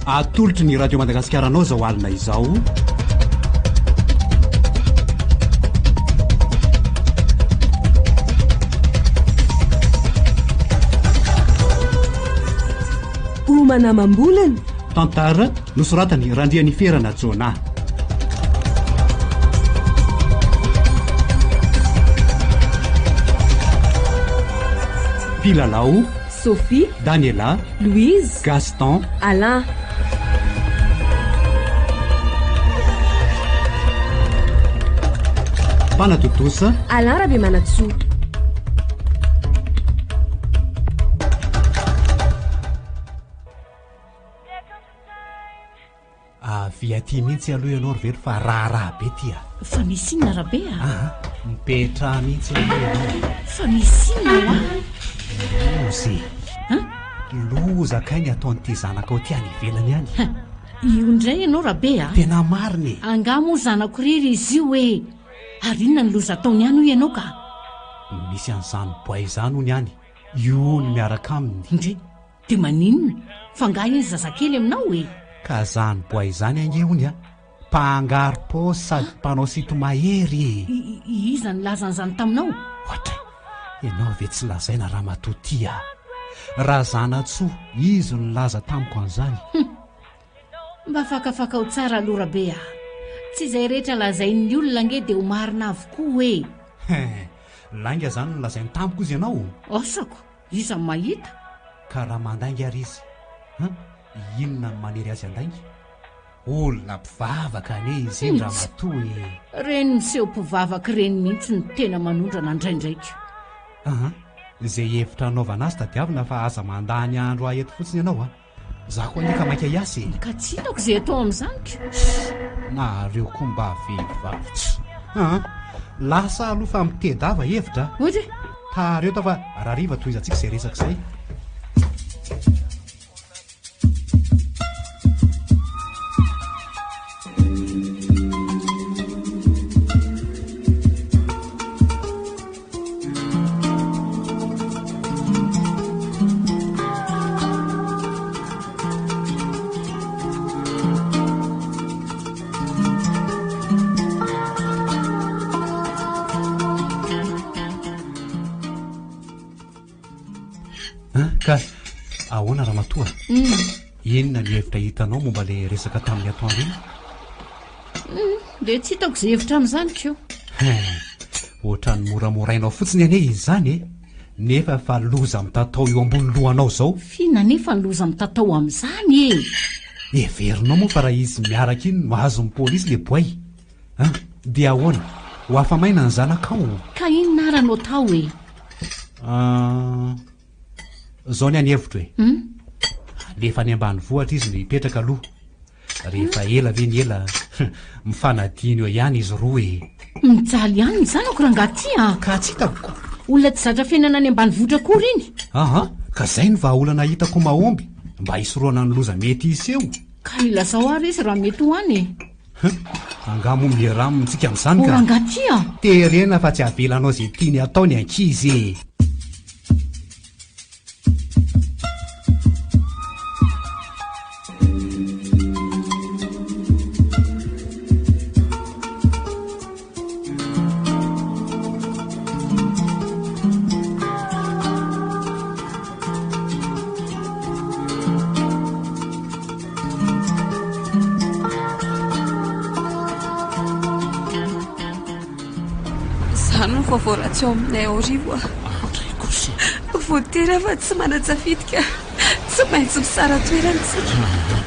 atolotry ny radio Madagasikara anao zao alina izao. Homana amam-bolony. Tantara nosoratany Randriany Ferana Jona. Pilalao Sophie, Daniela, Louise, Gaston, Alain. Panatotosa Alain Rabe Manatsoa. avy aty mihitsy aloha ianao ry velo fa raharaha be tia. Fa misy inona rabe mipetra mihitsy aloha ianao. fa misy inona lozy loza kainy ataon'ity zanaka ao tiany ivelany ihany. io indray ianao rabe tena mariny. anga moa zanako rery izy io hoe ary inona ny loza ataony ihany ho ianao ka misy an'izany boay izany hony ihany io ny miaraka aminy. indre dia maninona fa nga iny zazakely aminao e ka zany boay izany ange hony mpangary paosy sady mpanao sito mahery. iza ny lazan'izany taminao ohatra ianao ve tsy lazaina raha matotia raha zanatsoa izy no laza tamiko an'izany. mba fakafaka ho tsara aloha rabe tsy izay rehetra lazain'ny olona nge dia ho marina avokoa hoe langa zany no lazainy tamiko izy ianao. asako iza mahita ka raha mandaingy ary izy inona ny manery azy andaingy olona mpivavaka ane izy iny raha matoa reny miseho mpivavaka reny mihitsy ny tena manondrana ndraindraiky. izay hevitra anaovana azy tadiavina fa aza mandany andro aheto fotsiny ianao za koa neka maika iasy ka tsy hitako izay atao amin'izanyka na reo koa mba vehivavitsy lasa aloha fa mitedava hevitra ohatra tareo ta fa raha riva toy izantsika izay resaka izay. ka ahoana raha matoa inona ny hevitra hitanao momba le resaka tamin'ny atoandro iny dia tsy hitako izay hevitra amin'izany ko ohatra ny moramorainao fotsiny ane izy zany nefa fa loza mitatao eo ambony lohanao zao. fina nefa ny loza mitatao amin'izany everinao moa fa raha izy miaraka iny mahazo ny polisy le boay dia ahoana ho afamaina ny zanakao ka inona aranao tao zao ny any hevitra hoe lefa any ambany vohatra izy no hipetraka aloha rehefa ela ve ny ela mifanadiny eo ihany izy roa mijaly ihany ny zanako raha ngaty ka tsy hitako olona tsy zatra fiainana any ambany vohitra kory iny ka zay ny vahaolana hitako mahomby mba hisoroana ny loza mety isy eo ka ilazao ary izy raha mety ho any angamo miramitsika amin'izany ka raha ngaty terena fa tsy avelanao izay tiany ataony ankizy voaratsy ao aminay ao rivo voatera fa tsy manatsafitika tsy maintsy misara toerantsika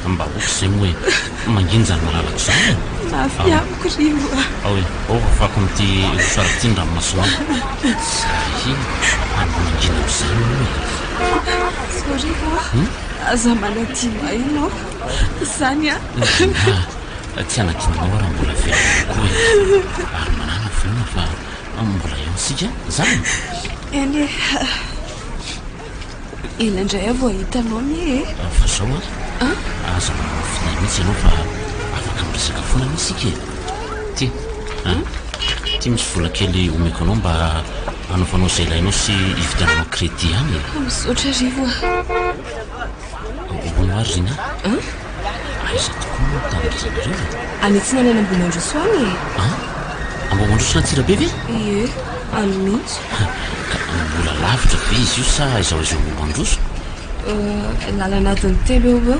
mba oko izay moa hoe manginjany malalako izany mafy amiko rivo hoe fako mity sarati ny ranomasoana sary any mangina am'izay moa so rivo aza manadino ainao izany tsy anadinanao raha mbola veloko ary manana volana fa mbola iansika zany eny elandray avo hitanao ny fa zao aza finay mihitsy ianao fa afaka miresaka foana misika ty misy vola kely omeko anao mba anaovanao izay ilainao sy hividiananao crédit hany misaotra rivo onoary ziny aiza tokoa tanydrizanareo anetsina any ambomandroso any ambomandrosona tsirabe ve any mihitsy ka mbola lavitra be izy io sa izao izy ambomandroso lalanatin'ny telo eo eo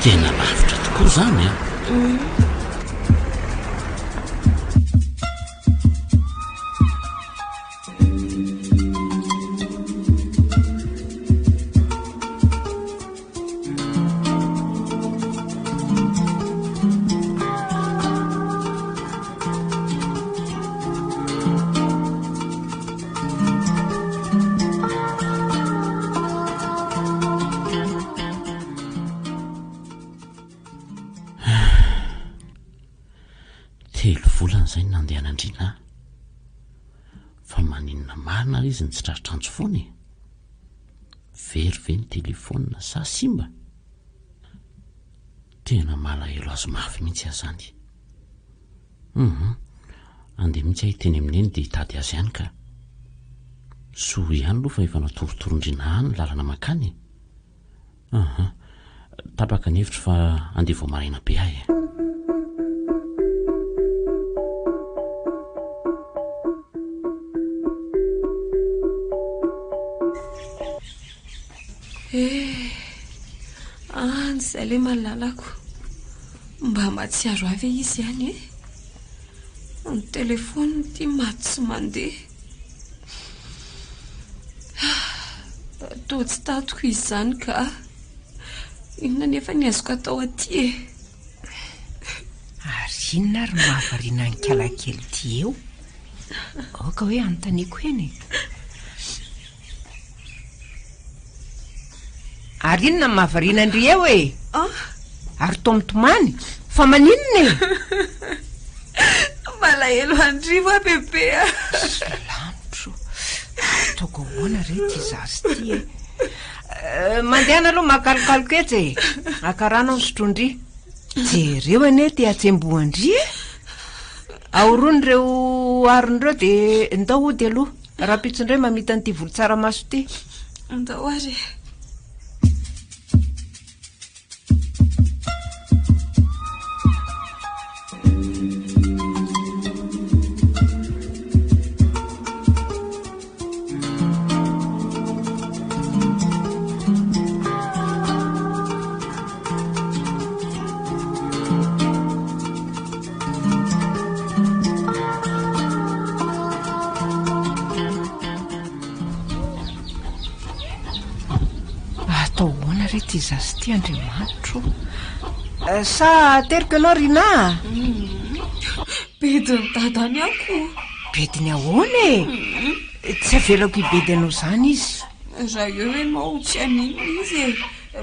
tena lavitra tokoa zany telo volana zay nandeha anandriana fa maninona marina ary izy ny tsy traritranjo foany very ve ny telefona sa simba tena malahelo azo mafy mihitsy azany andeha mihitsy ahiteny amin'eny dia hitady azy ihany ka soa ihany aloha fa efa natoritoron-drina any lalana makany tapaka ny hevitra fa andeha vao maraina be ahy zay le malalako mba matsiaro avy izy ihany ny telefony ty maty sy mandeha to tsy tatoko izy zany ka inona nefa ny azoko atao aty ary inona ary mahavariana ny kalakely ty eo aoka hoe anontaniako eny ary inona ny mahavariana ndry eo ary tomitomany fa maninona malahelo andrivo a bebe lanitro ataoko hoana rety izazy ty mandehana aloha makalokaloka etsy akarana ny sotrondry jereo ane ty atsemboandry aoron'ireo arin'ireo dia ndao ody aloha raha pitsondray mamita n'ity volo tsara maso ty ndao ary rety izazy ty andriamanitro sa terika anao rina bediny dadany ako bediny ahoana tsy avelako ibedy anao zany izy raha eo enao tsy anina izy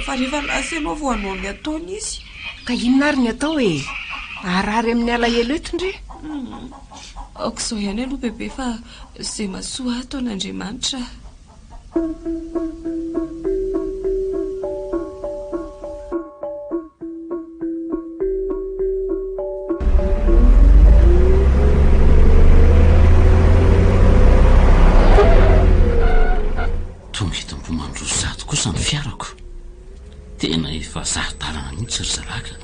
fa rehefa lasa ianao vo anao ny ataony izy ka inona ary ny atao arary amin'ny alahelo eto ndre aok'izao ihany aloha bebe fa zay masoa ataon'andriamanitra kosa ny fiarako tena efa zaridalana mihitsy ry zaraka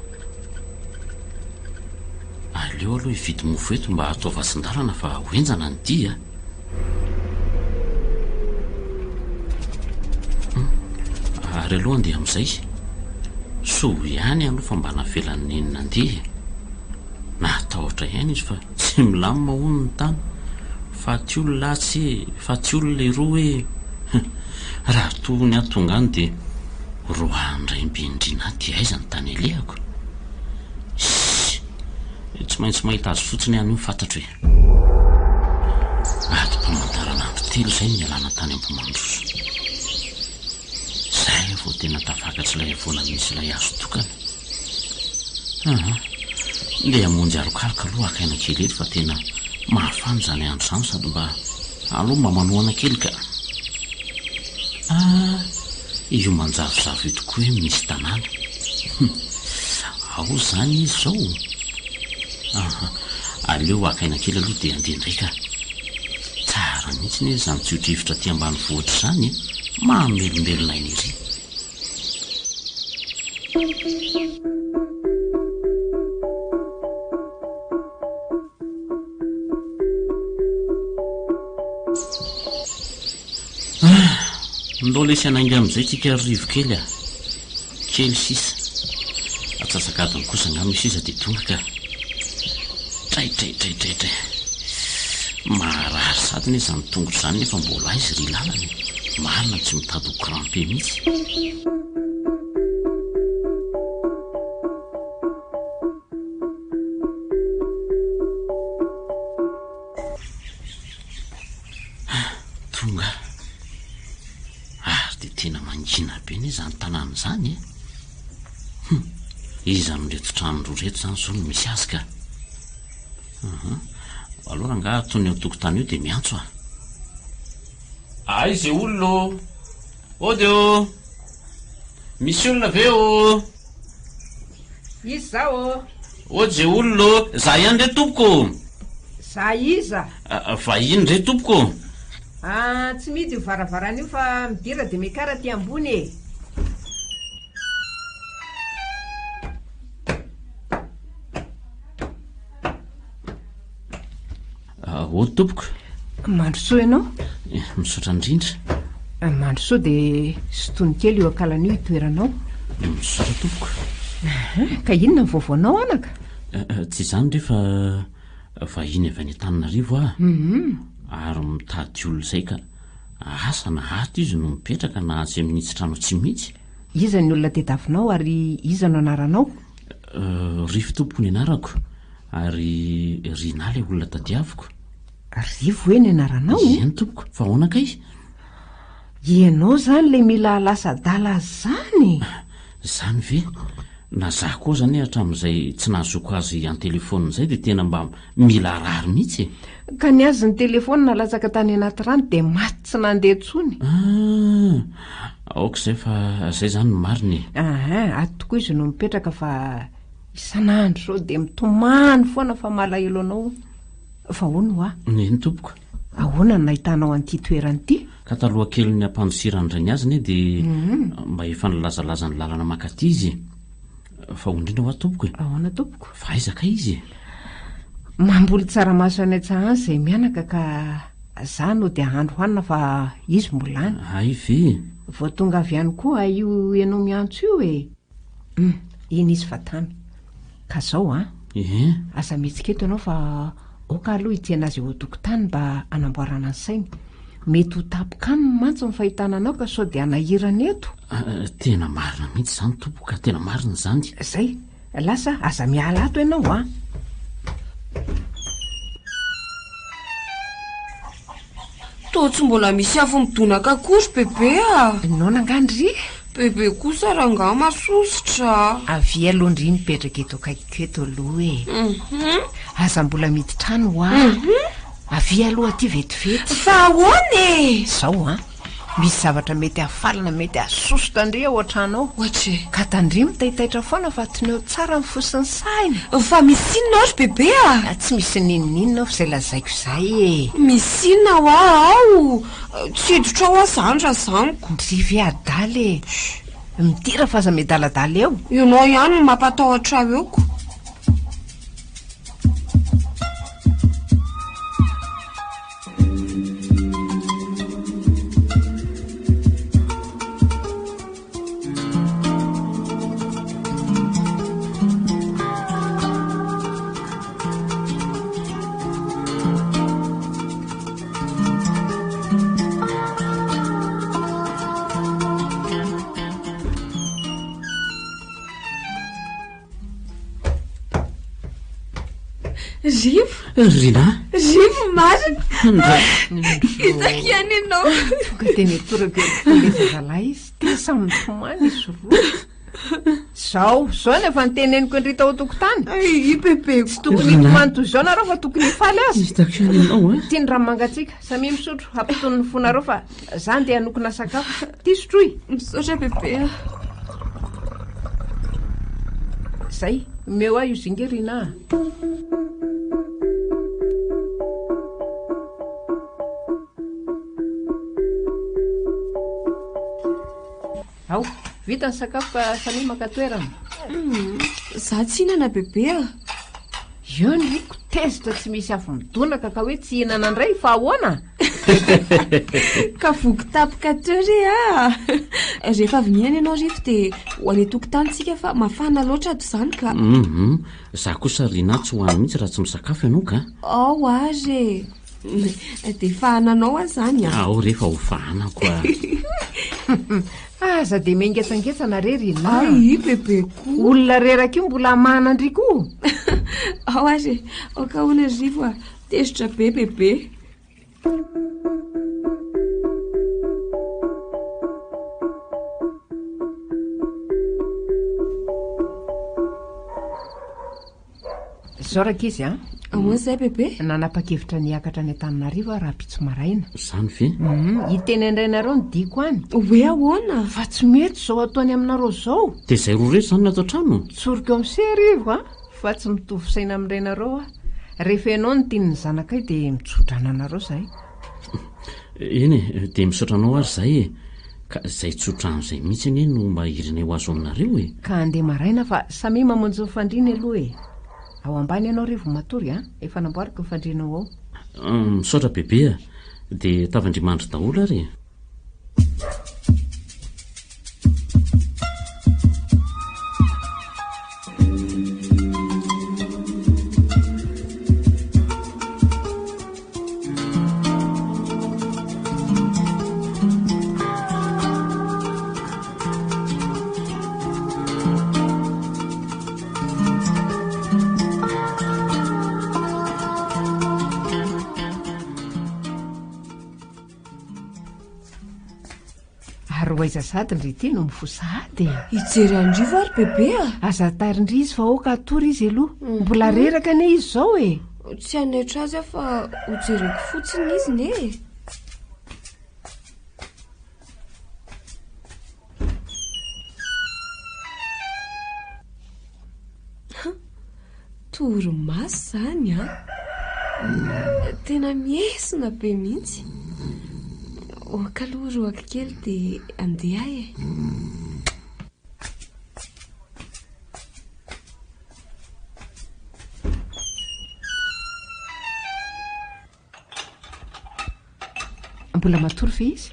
aleo aloha hividy mofo eto mba ataovasin-dalana fa hoenjana ny dia ary aloha andeha amin'izay soa ihany aloha fa mba navelan'ny enina andeha natahotra ihany izy fa tsy milamina hono ny tany fa ty olona latsy fa ty olona le roa hoe raha tony atonga any dia roandray mbendrina ty aiza ny tany elehako tsy maintsy mahita azy fotsiny ihany io fantatro hoe atom-pamantaranandro telo izay ny alana tany ambomandroso zay vao tena tafakatsy ilay avoana misy ilay azo tokana le amonjy arokaloka aloha akaina kely eto fa tena mahafany zany andro zany sady mba aloha mba manoana kely ka io manjavozavo io tokoa hoe misy tanàna ao zany izy zao aleo akaina kely aloha dia andeha ndraika tsara mihitsy ny zany tsiodrivotra ty ambany vohatra zany mahamelombelona iny izy Ndao lesy anainga amin'izay tsika rivo kely a kely sisa atsasakadiny kosa nga misy iza dia tonga ka tray marary sady ny izany tongotro izany nefa mbola izy ry lalany marina tsy mitady ho crampe mihitsy. Tonga ary dia tena mangina be ny izany tanàna izany izy amin'reto trano roa reto izany zao no misy azy ka. Aloha nga tony eo tokotany io dia miantso izay olona odeo misy olona ve izy zao ody zay olona za ihany re tompoko. za iza vahiny re tompoko. tsy midy io varavarana io fa midira dia mikara ty ambony e. ody tompoko. mandrosoa ianao? Misaotra indrindra. mandrosoa dia sotony kely io ankalan'io itoeranao. Misaotra tompoko. ka inona ny vaovaonao anaka? Tsy izany rehefa vahiny avy any Antananarivo ary mitady olona izay ka asa na ato izy no mipetraka na tsy minitsy trano tsy mihitsy. Iza ny olona tediavinao ary iza no anaranao? Rivo tompoko ny anarako ary Rina ilay olona tadiaviko. Rivo hoe ny anaranao? Eny tompoko, fa ahoana ka izy? Ianao zany le mila lasa-dala zany? Zany ve? Na za koa zany hatramin'izay tsy nahazoko azy an-telefona izay dia tena mba mila rary mihitsy. Ka ny azy ny telefona nalatsaka tany anaty rano dia maty tsy nandeha tsony. Aoka izay fa izay zany no mariny. Ato tokoa izy no mipetraka fa isan'andro sao dia mitomany foana fa malahelo anao. Fa ahoana Neny tompoko. Ahoana no nahitanao an'ity toerana ity? Ka taloha kely ny ampandosirany ray ny azy ne dia mba efa nilazalaza ny lalana makaty izy. Fa ondrindra hoa tompoko. Ahoana tompoko? Fa aizaka izy. Mamboly tsaramaso any an-tsaha izay mianaka ka za no dia handro hanina fa izy mbola any. Ay ve? Vao tonga avy ihany koa io ianao miantso io e. Iny izy fatany. Ka zao asa mihetsiketo ianao fa oka aloha itiana azy eo tokotany mba anamboarana ny sainy. Mety ho tapokany mantsy ny fahitana anao ka sao dia anahirana eto. Tena marina mihitsy izany tompoko ka tena marina izany. Zay lasa aza miala ato ianao to tsy mbola misy afo midonaka akory bebe Nao nangandry? Bebe kosa ranga masositra. Avy alondry mipetraka eto akaikiko eto aloha e. Aza mbola miditra any avy aloha aty vetivety. Fa ahoana e? Zao misy zavatra mety afalina mety asoso tandry ao an-trano ao. Ohatry Ka tandry mitaitaitra foana fa atoneo tsara ny fosiny sainy. fa misy inona ohatry bebe Tsy misy ninonina fa izay lazaiko izay e. misy inona ao tsy hiditra ao azany raha zaniko. Ndrivy adaly e. Midira fa aza medaladala eo. Ianao ihany no mampatahotra eoko. Rina? Rivo marina. Izaka ihany ianao. Tonga teny atorako le zazalahy izy tena samy mitomany izy roa. Zao nefa niteneniko andrita ao tokotany. Bebe Tsy tokony hitomany toy izao nareo fa tokony hifaly azy. Hitako ihany ianao Tiany rano mangatsiaka samy misotro hampitony ny fonareo fa zany dia hanokona sakafo. Ty sotroy. Misaotra bebe. Zay meo io zingerina. ao vita ny sakafo ka sami maka toerana. Za tsy hinana bebe a. Io niko tezitra tsy misy afomidonaka ka hoe tsy hinana ndray fa ahoana. Ka voky tapika teo re a. Rehefa avy mihinana ianao rifo dia ho any tokotanitsika fa mafana loatra ato izany ka. Za kosa rina tsy hoany mihitsy raha tsy misakafo ianao ka. Ao azy dia fahananao azy zany a. Ao rehefa ho fahanako a. Aza dia mengetangetsana rery na. Ai bebe ko. Olona reraka io mbola manandriko. Ao azy oka hoana rifo a. Tezitra be bebe. Zao rakizy a. Ahoana izay bebe? Nanapa-kevitra niakatra ny Antananarivo raha pitso maraina. Zany ve? Hiteny indrainareo ny diako any. Hoe ahoana? Fa tsy mety zao ataony aminareo zao. Dia izay roa rehetra zany natao trano? Tsoriko amin'ny serivo a. Fa tsy mitovy saina amin'irainareo a. Rehefa ianao no tiany ny zanakay dia mitsodrana anareo zahay. Eny e, dia misaotra anao ary zahay e. Ka izay tsotran'izay mihitsy anie no mba hirina ho azo aminareo e. Ka andeha maraina fa samy mamonjy ny fandriana aloha e. Ao ambany ianao rivo matory a. Efa namboariko ny fandrianao ao. Misaotra bebe a. Dia tavandrimandry daholo ary e. Aiza sady ndry ity no mifosady. Hijery andrivo ary bebe a. Aza tarindry izy fa oka atory izy aloha. Mbola reraka ne izy zao e. Tsy anaitra azy fa hojereko fotsiny izy ne. Torimaso zany a. Tena miesina be mihitsy. Oka aloha roaka kely dia andeha e. Mbola matory fe izy?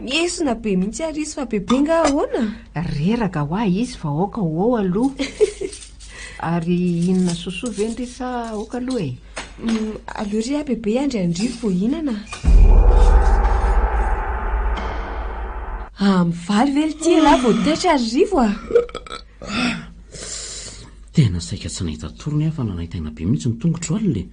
Miesina be mihitsy ary izy fa bebe nga ahoana? Reraka ho ahy izy fa oka ho aloha. Ary inona sosoa vendry sa oka aloha e? Aleo ry a bebe andry andrivo vao hinana. Mivaly vely ty lahy vao taitra arivo a. Tena saika tsy nahita torony fa nanahitaina be mihitsy ny tongotro alina.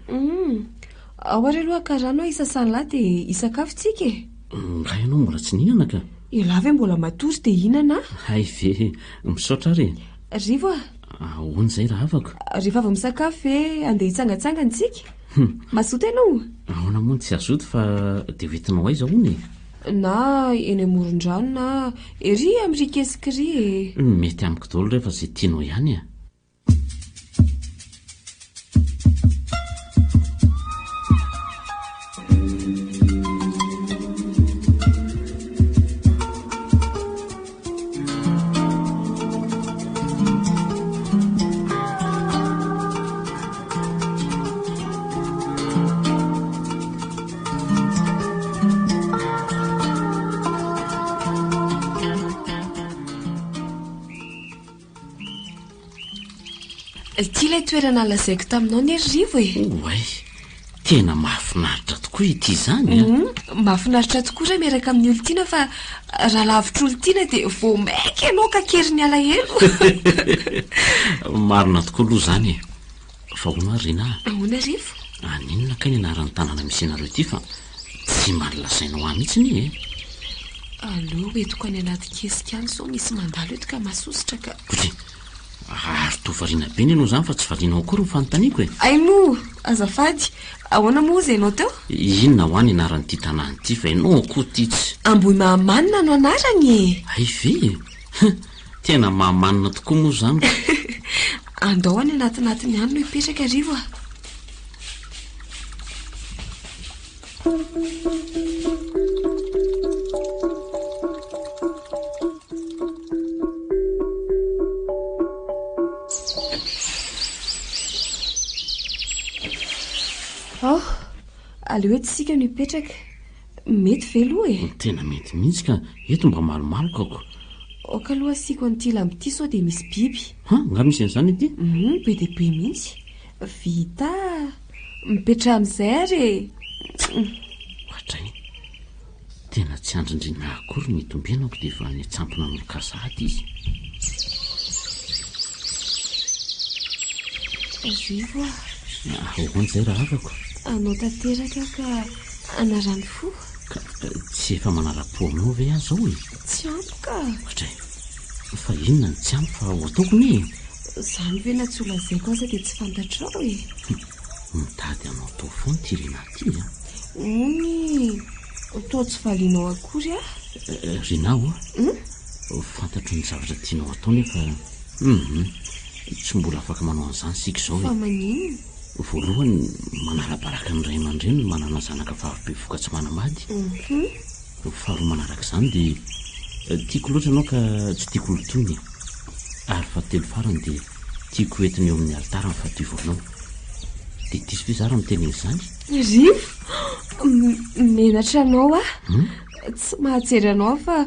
Ao ary aloha ka rano isasany lahy dia isakafo-tsika e. Raha ianao mbola tsy nihinana ka? Lahy ve mbola matory dia hinana? Hay ve, misaotra ary. Rivo a. Ahoana izay raha afaka? Rehefa avy misakafo ve andeha hitsangatsangantsika? Mazoto ianao? Ahoana moa tsy azoto fa dia hoentinao aiza hono e? Na eny amoron-drano na ery amin'ny rikesikiri e. Mety amiko daholo rehefa izay tianao ihany a. Ty ilay toerana lazaiko taminao ny rivo e. Oay, tena mahafinaritra tokoa ity zany a. Mahafinaritra tokoa raha miaraka amin'ny olontiana fa raha lavitra olontiana dia vao maika ianao ka kery ny alahelo. Marina tokoa aloha zany e. Fa hono ary rina. Ahoana rivo? Aninona ka ny anaran'ny tanàna misy anareo ity fa tsy malazainao ahy mihitsy ni e. Allo etoko any anaty kesika any sao misy mandalo eto ka masositra ka. Koty, ary to variana be ny ianao zany fa tsy varianao akory ny fanontaniako e. Aino, azafady. Ahoana moa izay ianao teo? Inona ho any anaran'ity tanàna ity fa ianao akory ity tsy. Ambohimahamanina no anarany e. Ay ve? Tena mahamanina tokoa moa zany. Andao any anatinatiny any no hipetraka rivo a. aleo tsika no ipetraka mety velo e tena mety mihitsy ka eto mba malomaloka ako oka aloha asiako an'ity lamity sao dia misy biby nga misy an'izany ity be dia be mihitsy vita mipetra amin'izay ary hatray tena tsy andrindrina akory ny tombenako dia efa ny tsampona amin'ny kasady izy azivo ahoan'izay raha afako anao tanteraka ka anarany fo ka tsy efa manara-po aminao ve azy ao e tsy ampoka hatray fa inona ny tsy ampy fa ho ataoko ny izany ve na tsy olazaiko aza dia tsy fantatrao e mitady anao tao foany tirina ty ony tao tsy valianao akory rinao fantatro ny zavatra tianao atao nefa tsy mbola afaka manao an'izany sika izao fa maninona voalohany manara-baraka ny ray aman-dreny ny manana zanaka faharobe voka tsy manamady faharoa manaraka izany dia tiako loatra anao ka tsy tiako lotony ary fahatelo farany dia tiako entiny eo amin'ny altara ny fahatoivoanao dia tisy ve zara miteny izany rivo menatra anao tsy mahajery anao fa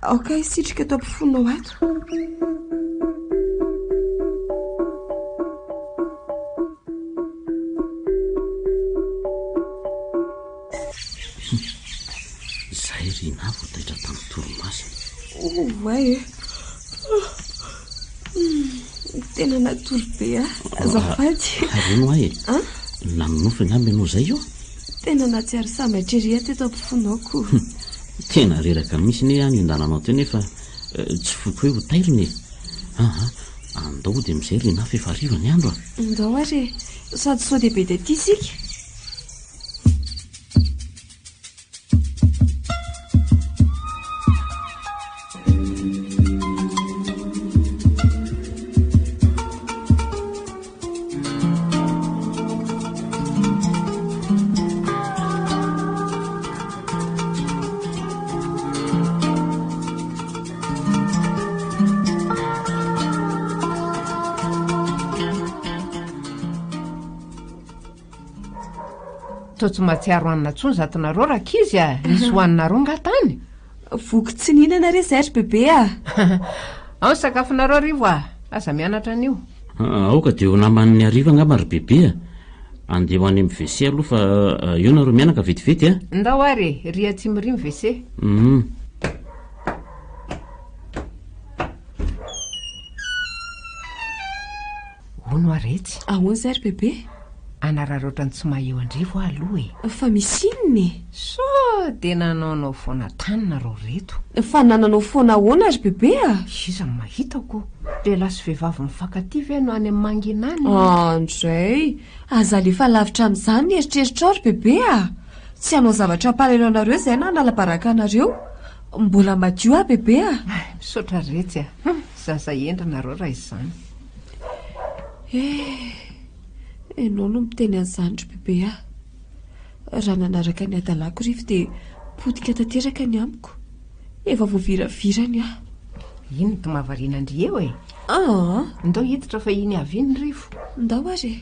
aoka isitrika tao ampifonao ato zay rina voataitra tamin'ny toromasina oay tena natolo be azafady areno ahy naminofy ngamby ianao izay io tena natsiary samatreria teto ampifonaoko tena reraka misy ne any andananao teo nefa tsy foiko hoe ho tairony andao dia mizay rina fa efa hariva ny andro andao ary sady sao dia be dia ty sika tsy matsiaro hanina tsony zatonareo rakizy nisy hoaninareo ngatany voky tsy nihinana re zaitry bebe ao sakafonareo arivo aza mianatra an'io aoka dia ho naman'ny ariva angamba ry bebe andeha ho any amin'ny WC aloha fa eo nareo mianaka vetivety ndao ary ria tsy mirimy WC ono aretsy ahoana zay ry bebe anararoatra ny tsy maheo andrivo aloha fa misy inony so dia nanaonao foana tanina reo reto fa nananao foana ahoana ry bebe iza mahitako dia lasy vehivavy mifankaty ve no any amin'ny manginany andray aza lefa lavitra amin'izany ny eritreritra ao ry bebe tsy hanao zavatra ampalelo anareo izay na anala-baraka anareo mbola madio bebe misaotra retsy zaza endrinareo raha izany enao no miteny an'izany ry bebe raha nanaraka ny adalako rivo dia potika tanteraka ny amiko efa voaviravirany iny to mahavariana andry eo ndao hiditra fa iny avy iny rivo ndao ary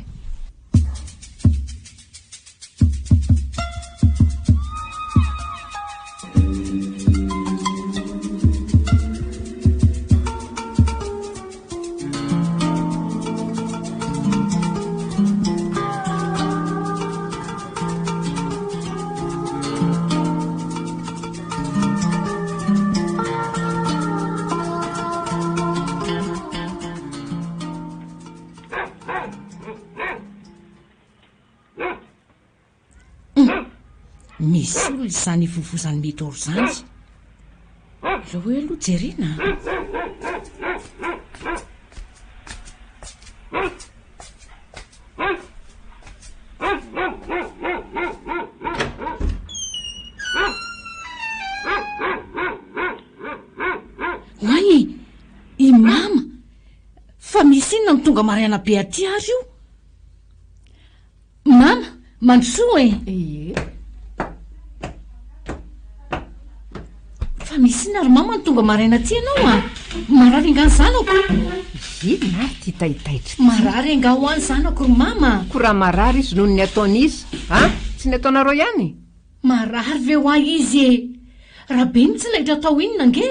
misy olo izany vovozany mety oro zany lo hoe aloha jerena hoay i mama fa misy inona ny tonga mariana be aty ary io mama mandrosoa fa misy ina ry mama ny tonga maraina ty ianao marary angany zanako ina ty taitaitra marary anga ho any zanako ry mama ko raha marary izy noho ny ataon'izy tsy ny ataonareo ihany marary ve ho ahy izy e raha be ny tsy laitra tao inona nge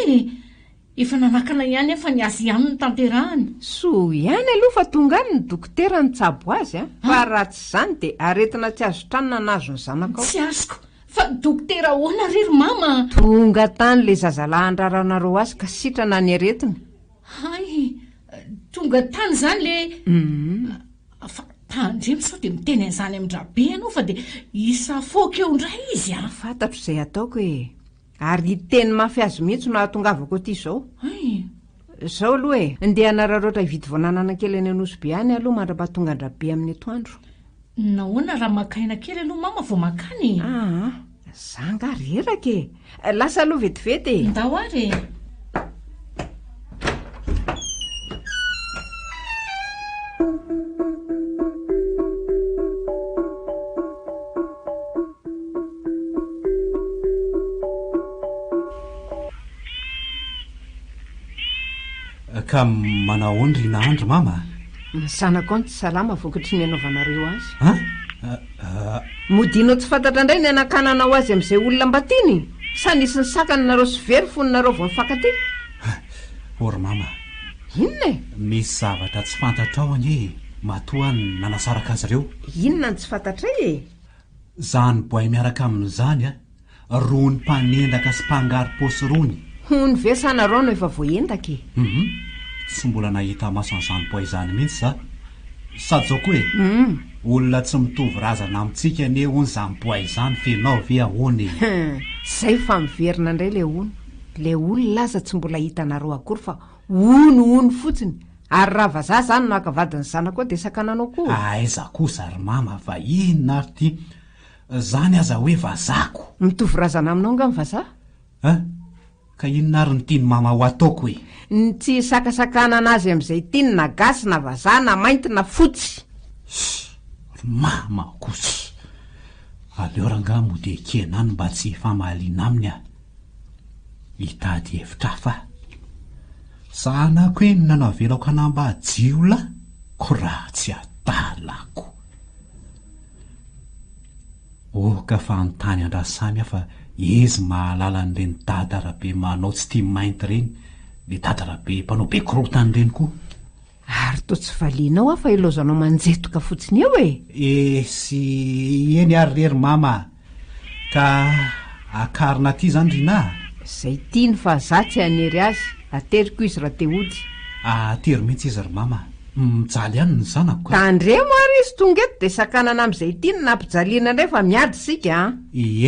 efa nanakana ihany efa ny azy ihany ny tanterahany so ihany aloha fa tonga any ny dokotera ny tsabo azy a fa raha tsy izany dia aretina tsy azo tranona nazo ny zanakao tsy azoko fa dokotera ahoana rery mama tonga tany le zazalahandraranareo azy ka sitrana ny aretina ay tonga tany zany le fa tandremy sao dia miteny an'izany amin-drabe ianao fa dia isa foka eo indray izy a fantatro izay ataoko e ary teny mafy azy mihitsy no ahatongavako aty izao izao aloha e andeha anararoatra hividy voananana kely any anosy-be any aloha mandra-pahatonga andrabe amin'ny atoandro nahoana raha makaina kely aloha mama vao makany zanga reraka e lasa aloha vetivety ndao ary ka manao ondry nahandro mama sanako any tsy salama vokatry ny anaovanareo azy modinao tsy fantatra indray ny anakananao azy amin'izay olona mbatiny sa nisy ny sakany nareo sy very fononareo vao mifankaty ory mama inona e misy zavatra tsy fantatrao anie matoa ny nanasaraka azy ireo inona ny tsy fantatray e zany boay miaraka amin'izany a rony mpanendaka sy mpangary posy rony hony ve sanareo no efa voaendaka tsy mbola nahita maso an'izany boay izany mihitsy za sady zao koa e olona tsy mitovy razana amintsika anie hony izany boay izany fenao ve ahoany zay fa miverina indray le olona aza tsy mbola hitanareo akory fa ony fotsiny ary raha vazaha zany nakavadiny zanako dia sakananao koa aiza kosa ry mama fa inona ary ty zany aza hoe vazako mitovy razana aminao nga mivazaha ka inona ary ny tiany mama ho ataoko e ny tsy sakasakana anazy amin'izay tiany na gasy na vazaha na mainty na fotsy ry mama kosa aleoranga mody ekenany mba tsy famahaliana aminy a hitady hevitra fa sanako eny nanao velako anamba jiola ko raha tsy atalako ka fa anytany andrasamy afa izy mahalala n'ireny dadarabe manao tsy tia mainty reny le dadarabe mpanao be korotany reny koa ary to tsy valianao fa ilozanao manjetoka fotsiny eo e sy eny ary rery mama ka akarina ty zany rina zay tiany fa za tsy hanery azy ateriko izy raha te ody atery mihitsy izy ry mama mijaly ihany ny zanako tandremo ary izy tonga eto dia sakanana amin'izay tiany nampijaliana indray fa miady sika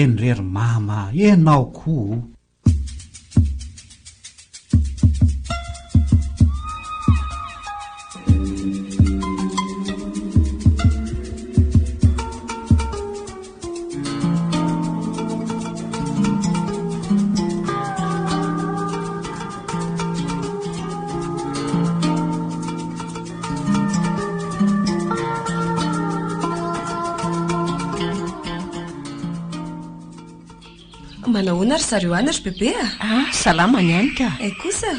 eny rery mama enao koa manahoana ry zareo any ry bebe salama ny any ka kosa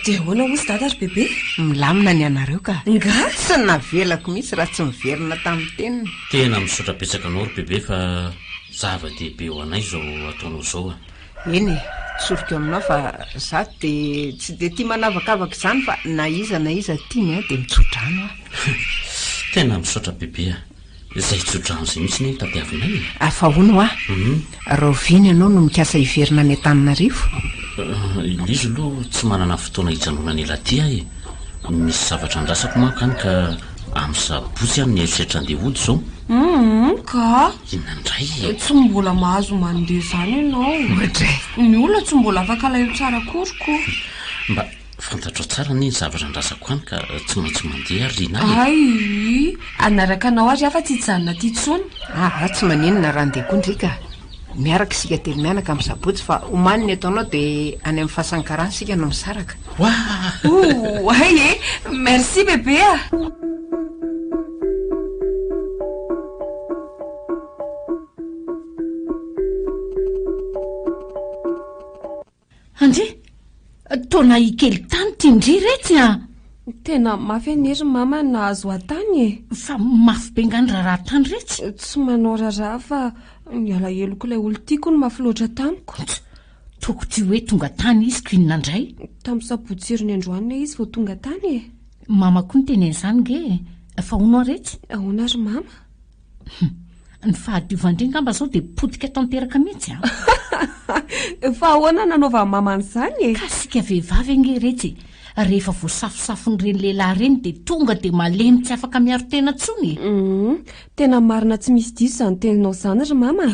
dia ahoana hozy dada ry bebe milamina ny anareo ka nga tsy navelako mihitsy raha tsy miverina tamin'ny teniny tena misotra petsaka anao ry bebe fa zava-dehibe ho anay zao ataonao zao eny soriko aminao fa za dia tsy dia tia manavakavaka izany fa na iza tiany dia mitsodrano tena misotra bebe izay tsodrano zay mihitsy ny tadiavinay afahono roviny ianao no mikasa hiverina ny Antananarivo izy aloha tsy manana fotoana hijanona ny elaty e misy zavatra andrasako manko any ka amin'ny sabotsy any ny eritreritra andeha ody zao ka inona indray tsy mbola mahazo mandeha zany ianao ny olona tsy mbola afaka alailo tsara koriko mba fantatro tsara ny zavatra andrasako any ka tsy maintsy mandeha ary rina ay anaraka anao ary afa tsy hijanona ty tsony tsy manenina raha andeha koa ndrika miaraka isika telo mianaka amin'ny sabotsy fa omaniny ataonao dia any amin'ny fahasankarany sika no misaraka ay merci bebe andry taona hikely tany ty ndry retsy tena mafy anery mama nahazo atany fa mafy be ngany raha tany retsy. tsy manao raharaha fa miala heloko ilay olo tiako no mafy loatra tamiko. Toko ty hoe tonga tany izy ko inona indray. Tamin'ny sabotsiriny androanina izy vao tonga tany mama koa ny tenen'izany nge fa hono aretsy. ahoana ry mama? Ny fahadiovandringa mba zao dia potika tanteraka mihitsy fa ahoana nanaova mama an'izany ka sika vehivavy ange retsy rehefa voasafosafony reny lehilahy reny dia tonga dia malemy tsy afaka miaro tena tsony. tena marina tsy misy diso izany teninao izany ry mama.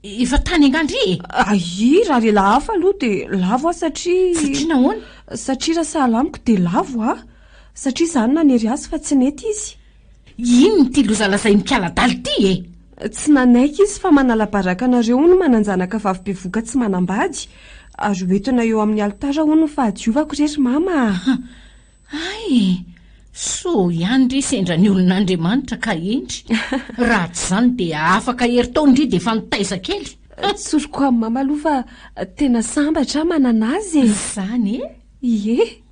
Efa tany angandry raha lehilahy hafa aloha dia lavo satria nahoana? satria raha sahalamiko dia lavo satria izany nanery azy fa tsy nety izy. Ino ty lozalazay mikala-daly ty tsy nanaiky izy fa manala-baraka anareo no mananjanaka vavi-bevoka tsy manambady ary hoentina eo amin'ny alitara ho no fahadiovako rery mama. Ay so ihany ry sendra ny olon'Andriamanitra ka endry raha tsy izany dia afaka hery tao ndry dia efa nitaiza kely. tsoriko amin'ny mama aloha fa tena sambatra manana azy izany ie.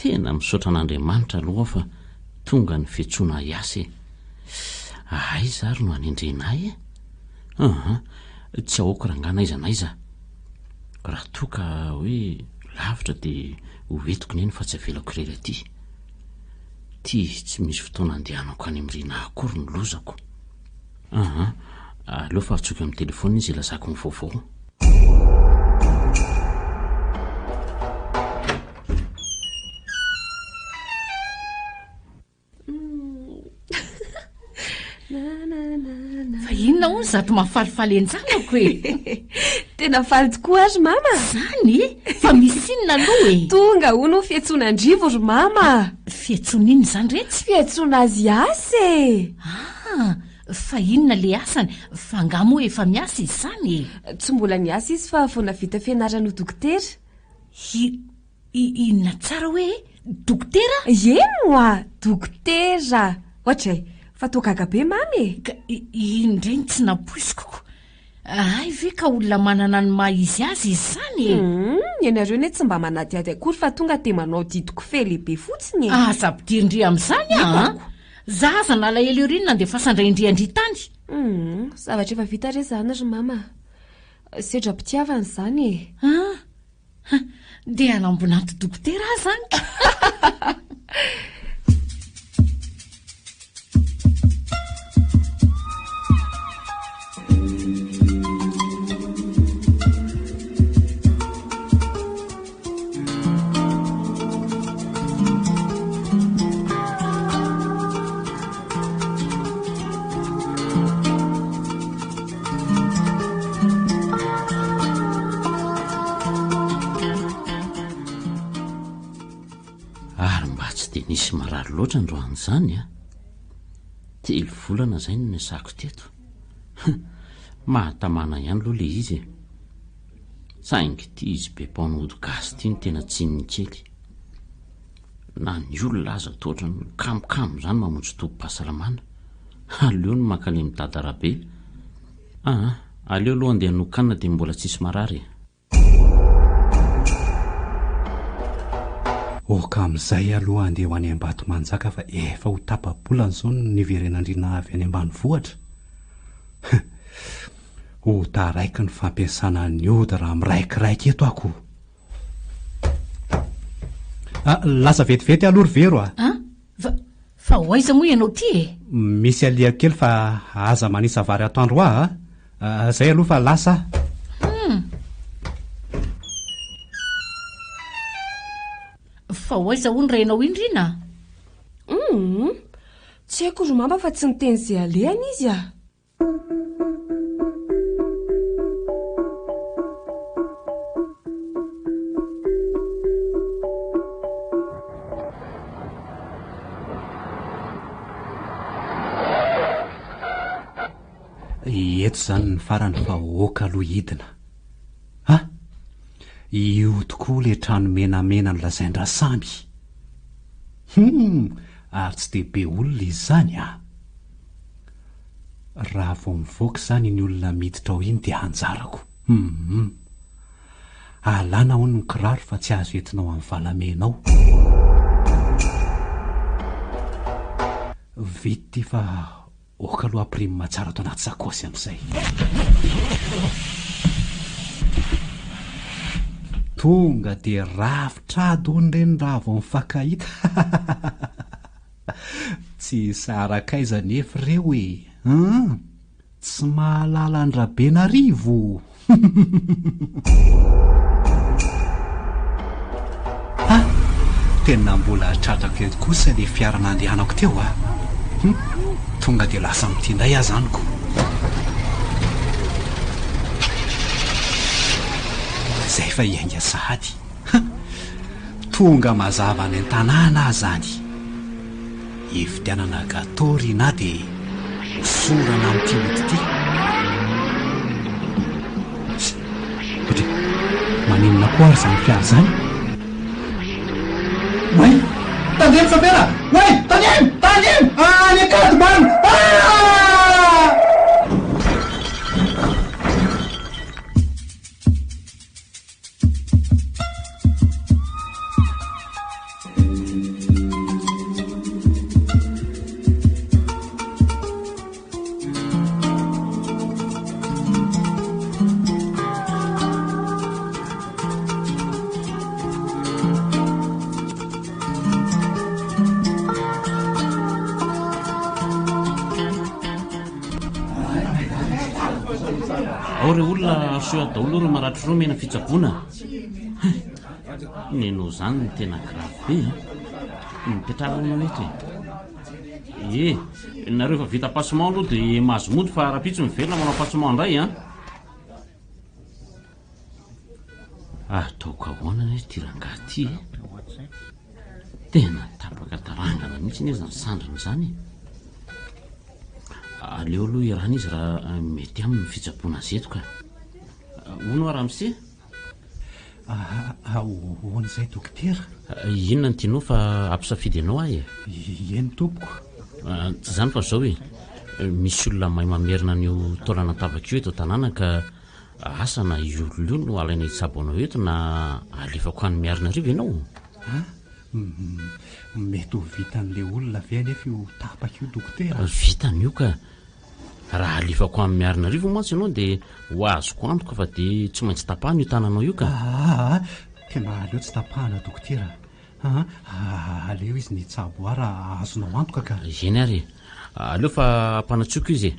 tena misaotra an'Andriamanitra aloha fa tonga ny fiantsoana iasy. Ay zary no hanendrenay tsy aoako rangana aiza naiza raha toa ka hoe lavitra dia hoentiko neny fa tsy avelako irery aty tsy misy fotoana andehanako any amin'irina akory ny lozako. Aleo fa atsoky amin'ny telefona izy ilazako ny vaovao. fa inona hono zato mahafalifaly anjanako tena faly tokoa ry mama. Zany fa misy inona aloha tonga ho no fiantsoana-drivo ry mama. Fiantsoana iny zany retsy? Fiantsoana azy asa fa inona le asany fa ngamo efa miasa izy zany tsy mbola niasa izy fa vao navita fianarana ho dokotera. Inona tsara hoe dokotera? Eno dokotera ohatray fa toa gaga be mamy indreny tsy napoisikoko. Ay ve ka olona manana ny maha izy azy izy zany ianareo ne tsy mba manadiady akory fa tonga dia manao didiko fe lehibe fotsiny zapidirindry amin'izany zaza nalahelo erinona dia fasandraindriandry tany. zavatra efa vita re zany ry mama sedra-pitiavana izany dia anambonaty dokotera zany nisy marary loatra androan'izany telo volana izay no nisako teto mahatamana ihany aloha le izy saingy ity izy be mpaonody gasy ity no tena tsininy kely na ny olona aza toatra ny kamokamo izany mamonjy tobo-pahasalamana aleo no mankany mitantara be aleo aloha andeha nokanina dia mbola tsisy marary oka amin'izay aloha andeha ho any ambato manjaka fa efa ho tapa-bolana izao no niverenandriana avy any ambany vohatra ho taraiky ny fampiasana ny ody raha miraikiraiky eto ako lasa vetivety aloha ry vero fa ho aiza moa ianao ty misy aliako kely fa aza manisa vary atoandro zay aloha fa lasa fa ho aiza hono rainao indrina tsy haiko ry mama fa tsy niteny izay alehany izy eto izany ny farany fahoaka aloha hidina io tokoa le trano menamena ny lazaindra samby ary tsy dehibe olona izy zany raha vao mivoaka izany ny olona miditra ao iny dia anjarako alana ho ny kiraro fa tsy azo entinao amin'ny valamenao vity fa oka aloha aprimy tsara ato anaty sakosy amin'izay tonga dia rafitra dony reny raha vao mifakahita tsy sarakaiza nefa ireo tsy mahalala andrabenarivo tena mbola tratraka eto kosa le fiara nandehanako teo tonga dia lasa mitindray azaniko izay fa iainga sahady tonga mazava any an-tanàna zany ividianana gatori na dia sorana amin'ity ody ity maninona koa ary zany fiara zany way tandemy fapera way tandemy any akady man ao re olona seo adaolo ro maratro ro mena fitsaboana neno zany ny tena grave be mipetraranao eto nareo efa vita passement aloha dia mahazo mody fa raha-pitsy mivelona manao passement indray ataoko ahoana ny ty rangaty tena tapaka tarangana mihitsy ny ezany sandriny zany aleo aloha irana izy raha mety amin'ny fitsaboana azeto ka ono a ramse ahoana izay dokotera inona ny tianao fa ampisafidy anao eny tompoko tsy zany fa zao misy olona mahay mamerina an'io taolana tabaka io eto tanàna ka asana iololo io no alaina itsaboanao eto na alefako any miarina rivo ianao mety ho vitan'le olona avy anefa io tapaka io dokotera vitan'io ka raha alefako amin'ny miarina rivo mantsy ianao dia ho azoko antoka fa dia tsy maintsy tapahana io tananao io ka tena aleo tsy tapahana dokotera aleo izy ny tsabo a raha azonao antoka ka eny ary aleo fa mpanatsoko izy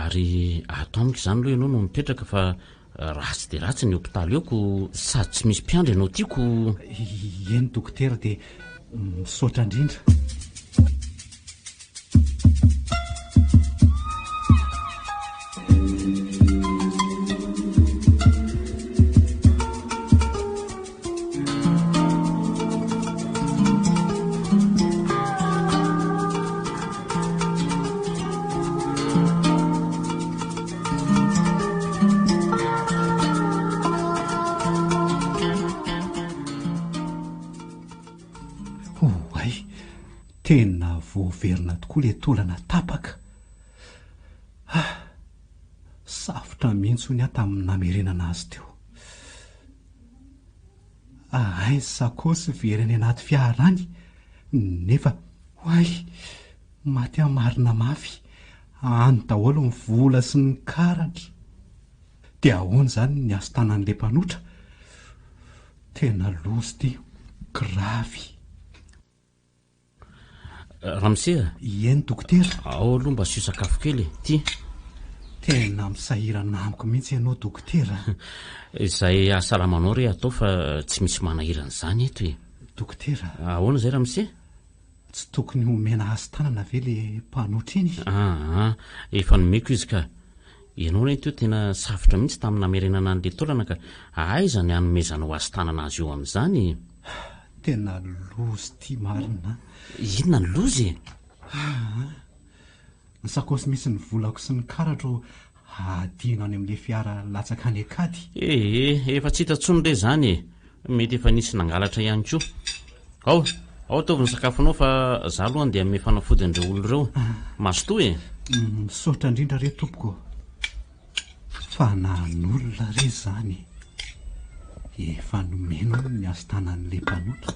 ary ato amiko izany aloha ianao no mipetraka fa ratsy dia ratsy ny hopitaly eoko sady tsy misy mpiandry ianao tiako eny dokotera dia misaotra indrindra tena voaverina tokoa le tolana tapaka safotra mihitsy ny tamin'ny namerenana azy teo ay sakosy veriny anaty fiarany nefa hoay maty amarina mafy any daholo ny vola sy ny karatra dia ahoana zany ny azo tanan'le mpanotra tena lozy ty gravy ramsea eny dokotera ao aloha mba sio sakafo kely ty tena misahirana amiko mihitsy ianao dokotera izay asalamanao re atao fa tsy misy manahirana izany eto dokotera ahoana zay ramse tsy tokony homena azy tanana ve le mpanotra iny efa nomeko izy ka ianao re teo tena safotra mihitsy tamin'ny namerenana an'le taolana ka aiza ny anomezanao azy tanana azy eo amin'izany tena lozy ty marina inona ny lozy ny sakosy misy ny volako sy ny karatro adino any amin'le fiara latsaka any akady. Efa tsy hitantsony re zany e, mety efa nisy nangalatra ihany koa. ao ataovy ny sakafonao fa za aloha andeha ame fanafodin'ireo olo ireo masotoa e. Misaotra indrindra re tompoko, fa nan'olona re zany efa nomeno ny azotanan'le mpanotra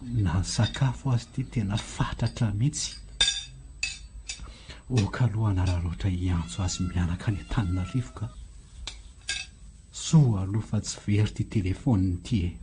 na sakafo azy ty tena fatratra mihitsy. Okaloha nararoatra iantso azy mianaka any tanina rivoka, soa aloha fa tsy very ty telefoniny ty e.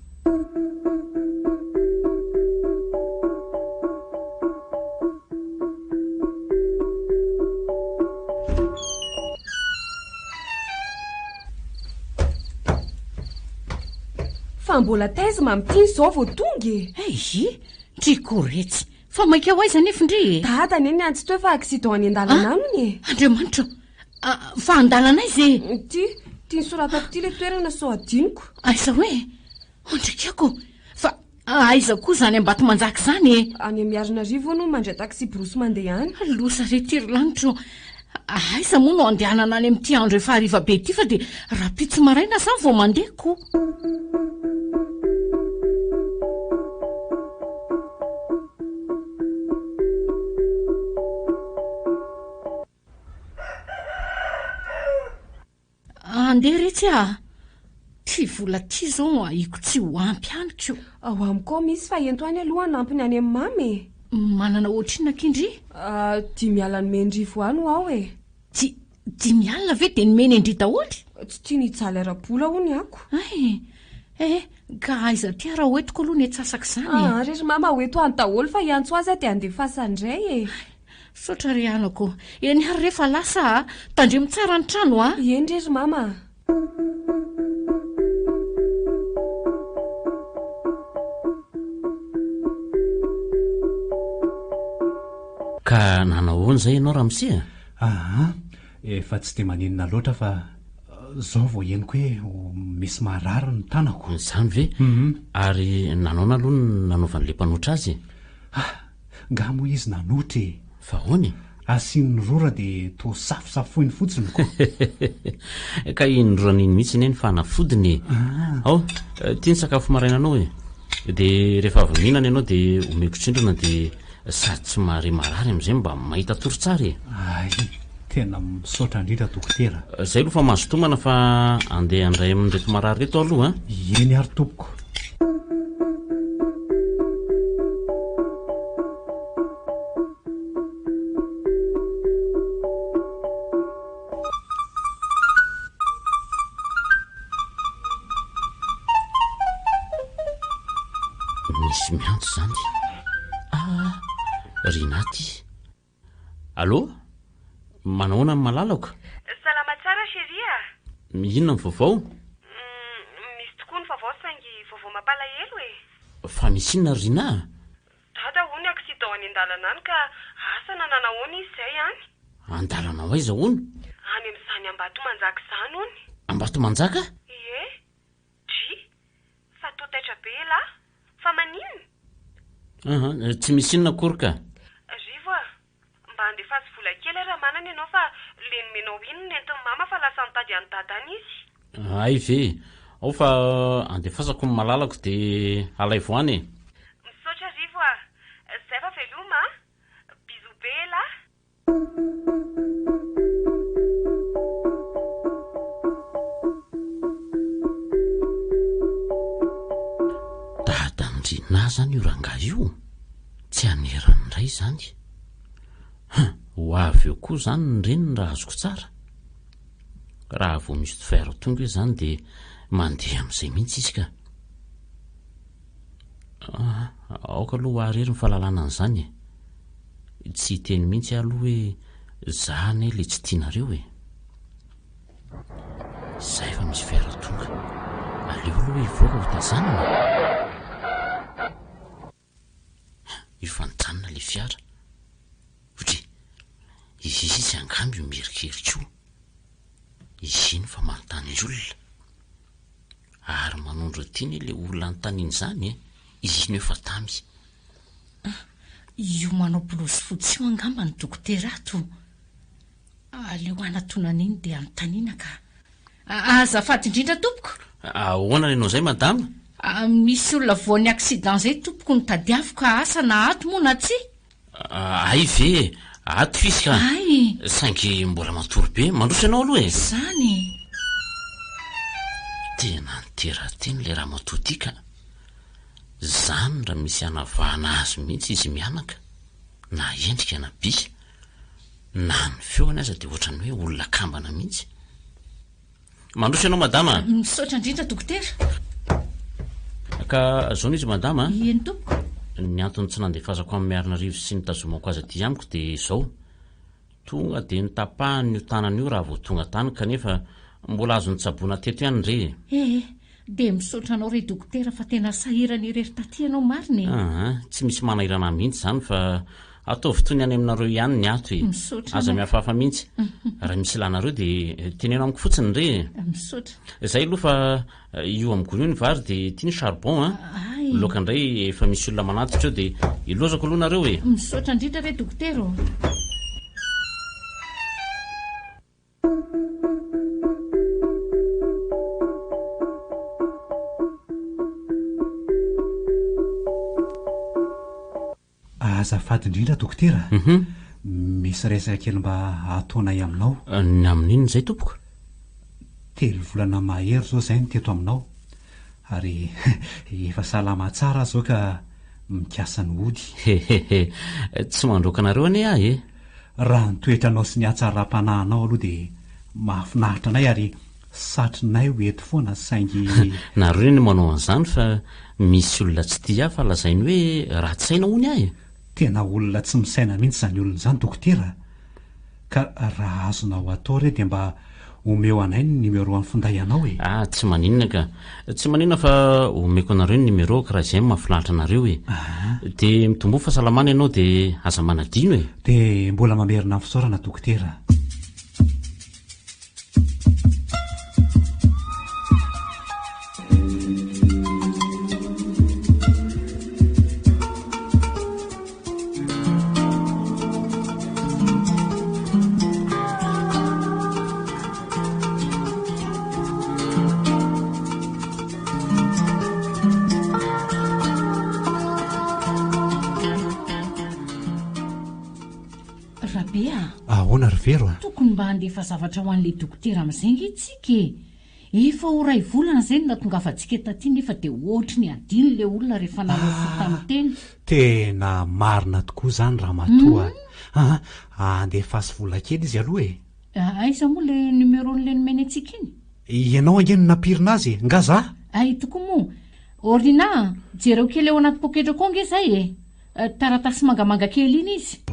Fa mbola taiza mamitiny zao vao tonga e. Ei, trikoretsy fa maika ho aiza nefa ndry e. Dada neny antsy toe fa accident any an-dalana aminy e. Andriamanitra, fa andalana izy e. Ty nisoratako ty le toerana sao adiniko. Aiza hoe ondrikako fa aiza koa zany ambato manjaka zany e. Any amiarina rivo no mandray taxi brosy mandeha any. Losa retiry lanitro, aiza moa no andehanana any amin'ity andro efa hariva be ty fa de rapitsy maraina sa vao mandehako. Andeha retsy ty vola ty zao no aiko tsy ho ampy any ko. Ao amiko misy fa ento any aloha nampiny any amin'ny mamy e. Manana ohatrina kindry? 5 alina nomendrivo any ao e. 5 alina ve de nomeny endry daholo? Tsy tia nijaly ara-bola hony ako. Ka aiza ty raha hoetiko aloha ny atsasaka zany. Rery mama hoeto any daholo fa iantso azy de andefasa indray e. Sotra ry anako, eny ary rehefa lasa tandremo tsara ny trano Eny rery mama. Ka nanahoana zay ianao ramose? Efa tsy de maninona loatra fa zao vao henoko hoe misy marary ny tanako. Zany ve? Ary nanona aloha nanaovan'le mpanotra azy? Nga moa izy nanotra e. Fa hoany? Asiany rora de to safosafoiny fotsiny ko. Ka indroran'iny mihitsy neny fa nafodiny. Ao, tiany sakafo maraina anao e. De rehefa avy mihinana ianao de omeko tsindrona de sady tsy mahare marary am'izay mba mahita toro tsara e. Tena misaotra indrindra dokotera. Zay aloha fa mazotomana fa andeha andray amin'reto marary reto aloha. Eny ary tompoko. Misy miantso zany. Rinaty. Allô? Manahoana ny malalako? Salama tsara chéria. Inona ny vaovao? Misy tokoa ny vaovao saingy vaovao mampalahelo e. Fa misy inona Rina? Dada hony accident any an-dalana any ka asa nananahoana izy zay any. An-dalana ho aiza hono? Any amin'izany ambato manjaka zany hony. Ambato manjaka? Ie. Fa to taitra be la. Fa maninona? Tsy misy inona akory ka? Rivo mba andefazy vola kely raha manana ianao fa le nomenao ino nentin'ny mama fa lasa nitady any dadany izy. Ay ve, ao fa andefasako ny malalako de alay voany e. Misaotra Rivo zay fa veloma bisou be la. Dadandrina zany io ranga io, tsy anerany ray zany. Ho avy eo koa zany ny reniny raha azoko tsara. Raha vao misy fer tonga hoe zany de mandeha amin'izay mihitsy izy ka. Aoka aloha arery ny fahalalana an'izany e. Tsy teny mihitsy aloha hoe zany le tsy tianareo e. Zay fa misy fer tonga. Aleo aloha hivoaka ho tazanina. Ifanjanona le fiara. Otry, izy angamby mierikery koa. Izy iny fa manontany olona. Ary manondro tiany le olona ny taniny zany e. Izy iny efa tamy. io manao blozy fotsy io angamba ny dokotera ato. Aleo anatonana iny dia anontaniana ka. Azafady indrindra tompoko. Ahoana ianao izay madama? Misy olona voan'ny accident zay tompoko ny tadiaviko ka asa na ato moa na tsy? Ay ve, ato fisika. Ay. Saingy mbola matory be, mandroso ianao aloha e. Zany. Tena niterateny le raha matoty ka. Zany raha misy anavahana azy mihitsy izy mianaka, na endrika na bisa, na ny feony aza dia ohatrany hoe olona kambana mihitsy. Mandroso ianao madama? Misaotra indrindra dokotera. Ka zao izy madama? Eny tompoko. Ny antony tsy nandefazako amin'ny Miarinarivo sy nitazomako azy aty amiko dia izao. Tonga dia nitapahany io tanana io raha vao tonga tany kanefa mbola azo nitsaboana teto ihany re. Dia misaotra anao re dokotera fa tena sahirana irery taty ianao marina. Tsy misy manahirana mihitsy izany fa ataovy toy ny any aminareo ihany ny ato e. Misaotra. Aza mihafahafa mihitsy. Raha misy ilanareo dia teneno amiko fotsiny re. Misaotra. Izay aloha fa io amiko io ny vary dia tia ny charbon Ay. Loka indray efa misy olona manatitra eo dia ilozako aloha nareo e. Misaotra indrindra re dokotera. Azafady indrindra dokotera. Misy resaka kely mba ataonay aminao. Ny amin'inona izay tompoko? 3 volana mahery zao izay ny teto aminao ary efa salama tsara zao ka mikasa ny hody. Tsy mandroaka anareo anie ahy e. Raha ny toetranao sy ny hatsara-panahinao aloha dia mahafinaritra anay ary satrinay ho eto foana saingy nareo ny manao an'izany fa misy olona tsy tia fa lazainy hoe ratsy-saina hony ahy. Tena olona tsy misaina mihitsy izany olona izany dokotera. Ka raha azonao atao re dia mba omeo anay ny numéro amin'ny finday anao e. Tsy maninona ka. Tsy maninona fa omeko anareo ny numéro ka raha izay mahafinaritra anareo e. Dia mitombo fahasalamana ianao dia aza manadino e. Dia mbola mamerina amin'ny fisaorana dokotera. Ahoana ry vero a? Tokony mba handefa zavatra ho an'ilay dokotera amin'izay itsika. Efa ho ray volana izay no natongavantsika taty nefa dia ohatry ny adino ilay olona rehefa nanao fotamoteny. Tena marina tokoa izany raha matoa. Andefasy vola kely izy aloha e. Aiza moa ilay numéro n'ilay nomeny antsika iny? Ianao angeno nampirina azy nga za? Ay tokoa moa. Orina, jereo kely ao anaty poketra koa nge izay e. Taratasy mangamanga kely iny izy.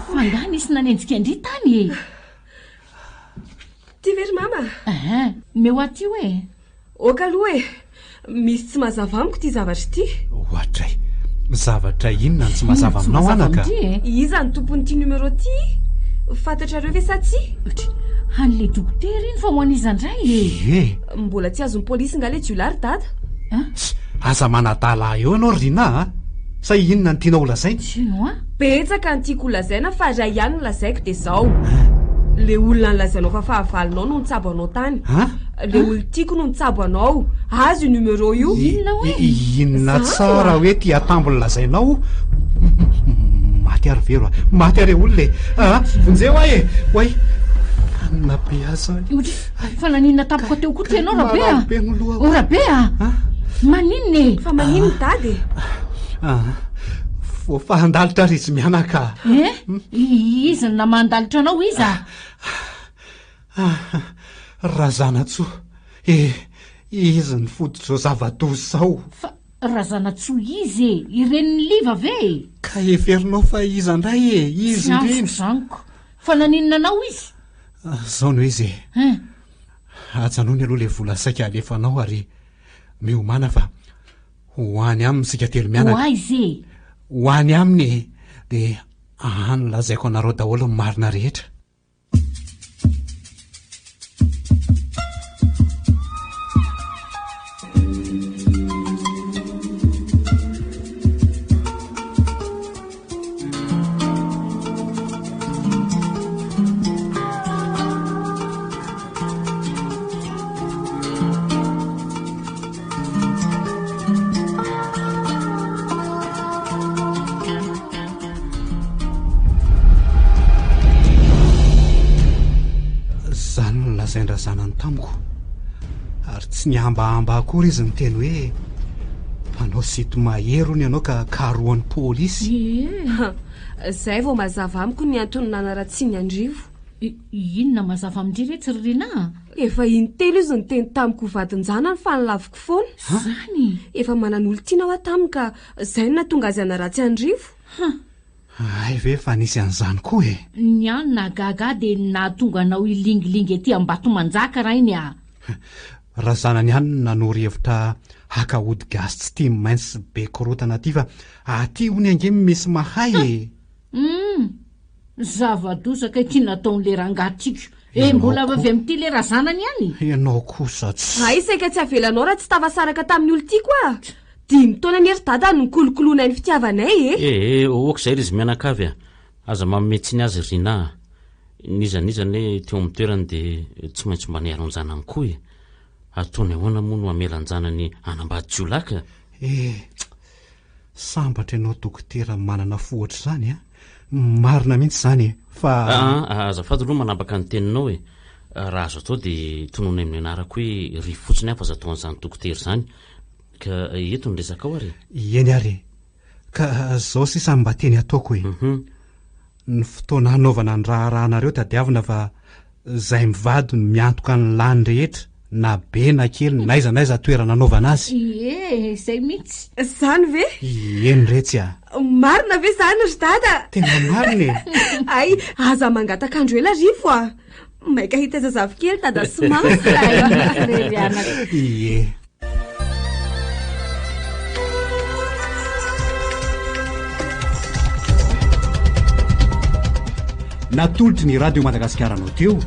Fangana isy nanenjika indry tany e. Ty very mama. Meo aty hoe. Oka aloha e. Misy tsy mazava amiko ty zavatra ty. Ohatray. Zavatra inona ny tsy mazava aminao anaka? Iza ny tompon'ity numéro ty? Fantatrareo ve sa tsy? Han'ilay dokotera iny fa ho an'izandray e. Mbola tsy azon'ny polisy nga le jiolary dada. Aza manadala eo anao Rina sa inona ny tianao lazainy? Sino betsaka ny tiako lazaina fa ray ihany ny lazaiko dia zao. Le olona nylazainao fa fahavalinao no nitsabo anao tany. Le olona tiako no nitsabo anao. Azo io numéro io. Inona tsara hoe ty atambo lazainao? Maty ary vero maty ary olona e. Vonjeo ahy e. Oay. Nabe aza. Fa naninona tapoko teo koa tianao Rabe? Rabe maninona e? Fa maninona dady? Fa handalitra ry izy mianaka. Izy na mandalitra anao iza? Razanatsoa. Izy ny fototra zava-dozy zao. Fa razanatsoa izy e, iren'ny liva ve? Ka everinao fa izy andray e, izy indrindra. Zaniko, fa naninona anao izy? Zao no izy e. Ajanony aloha le vola saika alefanao ary miomana fa ho any aminy sika telo mianaka. Ho aizy e. Ho any aminy dia lazaiko anareo daholo ny marina rehetra. lazaindra zanany tamiko ary tsy niambahamba akory izy niteny hoe mpanao sito maherony ianao ka karoan'ny pôlisy. Zay vao mazava amiko ny antony nanaratsy ny andrivo. Inona mazava amindry rehetra ririna? Efa intelo izy niteny tamiko vadinjanany fa nilaviko foana. Zany Efa manan'olo tiana ao tamiko ka zay natonga azy anaratsy andrivo. Ay ve fa nisy an'izany koa e. ny anina gaga dia nahatonga anao ilingilingy ety ambato manjaka raha iny a. Raha zanany ihany nanoro hevitra haka hody gasy tsy tia maintsy sy be korotana aty fa aty hony angemy misy mahay e. Zava-dosaka ity nataon'le rangatsika. Mbola avy amin'ity le raha zanany ihany. Ianao kosa tsy. Ay saika tsy avelanao raha tsy tavasaraka tamin'ny olo ity koa. 5 taona ny ery-dada no nikolokoloana ny fitiavanay e. Oaka izay izy mianakavy a. Aza mametsiny azy rina. Nizanizany teo amin'ny toerany dia tsy maintsy mba niarony zanany koa e. Ataony ahoana moa no amelan-janany anambady jiolaka. Sambatra ianao dokotera manana fohatra zany a. Marina mihitsy zany fa azafady aloha manapaka ny teninao e. Raha azo atao dia tonoina amin'ny anarako hoe ry fotsiny afa aza ataon'izany dokotera zany. Ka eto ny resaka ao ary. Eny ary. Ka zao sisa mba teny ataoko e. Ny fotoana hanaovana ny raharanareo tadiavina fa zay mivady no miantoka ny lany rehetra na be na kely naiza naiza toerana anaovana azy. Zay mihitsy. Zany ve? Eny retsy a. Marina ve zany ry dada? Tena marina e. Ay, aza mangatakandro ela rivo a. Maika hita zazavokely dada somansy. Ie. Natolotry ny radio Madagasikara anao teo.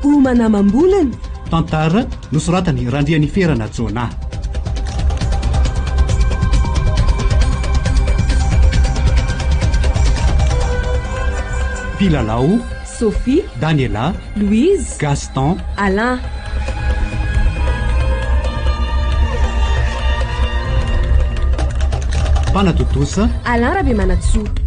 Homana amam-bolony. Tantara nosoratany Randriany Ferana Jona. Pilalao Sophie, Daniela, Louise, Gaston, Alain. Panatotosa Alain Rabemanatsoa.